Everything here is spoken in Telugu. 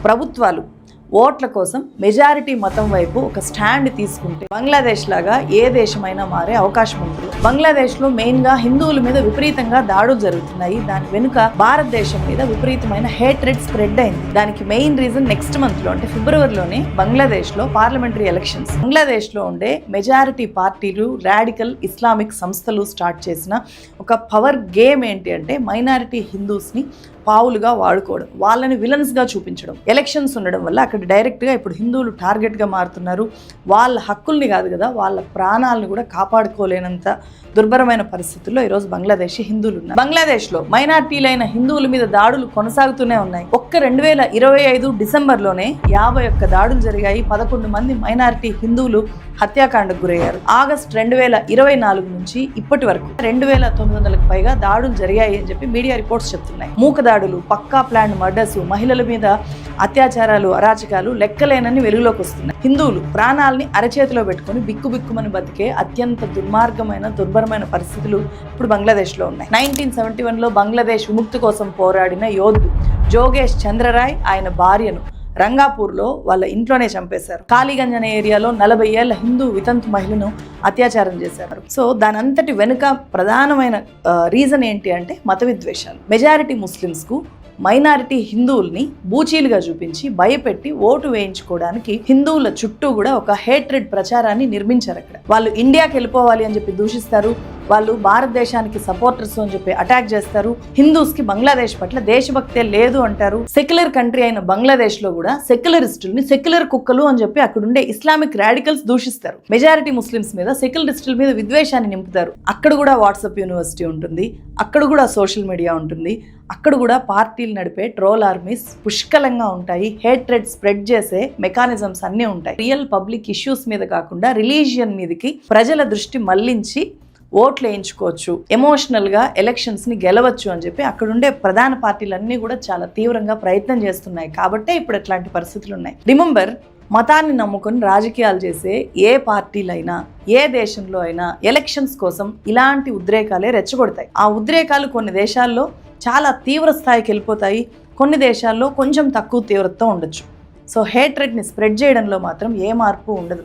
ప్రభుత్వాలు ఓట్ల కోసం మెజారిటీ మతం వైపు ఒక స్టాండ్ తీసుకుంటే బంగ్లాదేశ్ లాగా ఏ దేశమైనా మారే అవకాశం ఉంది. బంగ్లాదేశ్లో మెయిన్గా హిందువుల మీద విపరీతంగా దాడులు జరుగుతున్నాయి. దాని వెనుక భారతదేశం మీద విపరీతమైన హేట్రెడ్ స్ప్రెడ్ అయింది. దానికి మెయిన్ రీజన్ నెక్స్ట్ మంత్లో అంటే ఫిబ్రవరిలోనే బంగ్లాదేశ్లో పార్లమెంటరీ ఎలక్షన్స్. బంగ్లాదేశ్లో ఉండే మెజారిటీ పార్టీలు రాడికల్ ఇస్లామిక్ సంస్థలు స్టార్ట్ చేసిన ఒక పవర్ గేమ్ ఏంటి అంటే మైనారిటీ హిందూస్ని పావులుగా వాడుకోవడం, వాళ్ళని విలన్స్గా చూపించడం. ఎలక్షన్స్ ఉండడం వల్ల అక్కడ డైరెక్ట్గా ఇప్పుడు హిందువులు టార్గెట్గా మారుతున్నారు. వాళ్ళ హక్కుల్ని కాదు కదా, వాళ్ళ ప్రాణాలను కూడా కాపాడుకోలేనంత దుర్భరమైన పరిస్థితుల్లో ఈరోజు బంగ్లాదేశీ హిందువులు ఉన్నారు. బంగ్లాదేశ్లో మైనార్టీలైన హిందువుల మీద దాడులు కొనసాగుతూనే ఉన్నాయి. ఒక్క 2025 డిసెంబర్లోనే 51 దాడులు జరిగాయి. 11 మంది మైనారిటీ హిందువులు హత్యాకాండకు గురయ్యారు. ఆగస్టు 2024 నుంచి ఇప్పటి వరకు 2900కు పైగా దాడులు జరిగాయి అని చెప్పి మీడియా రిపోర్ట్స్ చెప్తున్నాయి. మూక దాడులు, పక్కా ప్లాన్ మర్డర్స్, మహిళల మీద అత్యాచారాలు, అరాచకాలు లెక్కలేనని వెలుగులోకి వస్తున్నాయి. హిందువులు ప్రాణాలని అరచేతిలో పెట్టుకుని బిక్కుబిక్కుమని బతికే అత్యంత దుర్భరమైన పరిస్థితులు ఇప్పుడు బంగ్లాదేశ్లో ఉన్నాయి. 1971లో బంగ్లాదేశ్ విముక్తి కోసం పోరాడిన యోధుడు జోగేష్ చంద్రరాయ్ ఆయన భార్యను రంగాపూర్లో వాళ్ళ ఇంట్లోనే చంపేశారు. కాళీగంజ్ అనే ఏరియాలో 40 ఏళ్ల హిందూ వితంతు మహిళను అత్యాచారం చేశారు. సో దానంతటి వెనుక ప్రధానమైన రీజన్ ఏంటి అంటే మత విద్వేషాలు. మెజారిటీ ముస్లిమ్స్కు మైనారిటీ హిందువుల్ని బూచీలుగా చూపించి భయపెట్టి ఓటు వేయించుకోవడానికి హిందువుల చుట్టూ కూడా ఒక హేట్రెడ్ ప్రచారాన్ని నిర్మించారు. అక్కడ వాళ్ళు ఇండియాకి వెళ్ళిపోవాలి అని చెప్పి దూషిస్తారు, వాళ్ళు భారతదేశానికి సపోర్టర్స్ అని చెప్పి అటాక్ చేస్తారు. హిందూస్ కి బంగ్లాదేశ్ పట్ల దేశభక్తే లేదు అంటారు. సెక్యులర్ కంట్రీ అయిన బంగ్లాదేశ్ లో కూడా సెక్యులరిస్టుల్ని సెక్యులర్ కుక్కలు అని చెప్పి అక్కడుండే ఇస్లామిక్ రాడికల్స్ దూషిస్తారు. మెజారిటీ ముస్లిమ్స్ మీద సెక్యులరిస్టుల మీద విద్వేషాన్ని నింపుతారు. అక్కడ కూడా వాట్సాప్ యూనివర్సిటీ ఉంటుంది, అక్కడ కూడా సోషల్ మీడియా ఉంటుంది, అక్కడ కూడా పార్టీలు నడిపే ట్రోల్ ఆర్మీస్ పుష్కలంగా ఉంటాయి. హేట్రెడ్ స్ప్రెడ్ చేసే మెకానిజమ్స్ అన్నీ ఉంటాయి. రియల్ పబ్లిక్ ఇష్యూస్ మీద కాకుండా రిలీజియన్ మీదకి ప్రజల దృష్టి మళ్లించి ఓట్లు వేయించుకోవచ్చు, ఎమోషనల్గా ఎలక్షన్స్ని గెలవచ్చు అని చెప్పి అక్కడుండే ప్రధాన పార్టీలన్నీ కూడా చాలా తీవ్రంగా ప్రయత్నం చేస్తున్నాయి. కాబట్టే ఇప్పుడు ఇట్లాంటి పరిస్థితులు ఉన్నాయి. రిమెంబర్, మతాన్ని నమ్ముకొని రాజకీయాలు చేసే ఏ పార్టీలైనా ఏ దేశంలో అయినా ఎలక్షన్స్ కోసం ఇలాంటి ఉద్రేకాలే రెచ్చగొడతాయి. ఆ ఉద్రేకాలు కొన్ని దేశాల్లో చాలా తీవ్ర స్థాయికి వెళ్ళిపోతాయి, కొన్ని దేశాల్లో కొంచెం తక్కువ తీవ్రత ఉండొచ్చు. సో హేట్రెడ్ని స్ప్రెడ్ చేయడంలో మాత్రం ఏ మార్పు ఉండదు.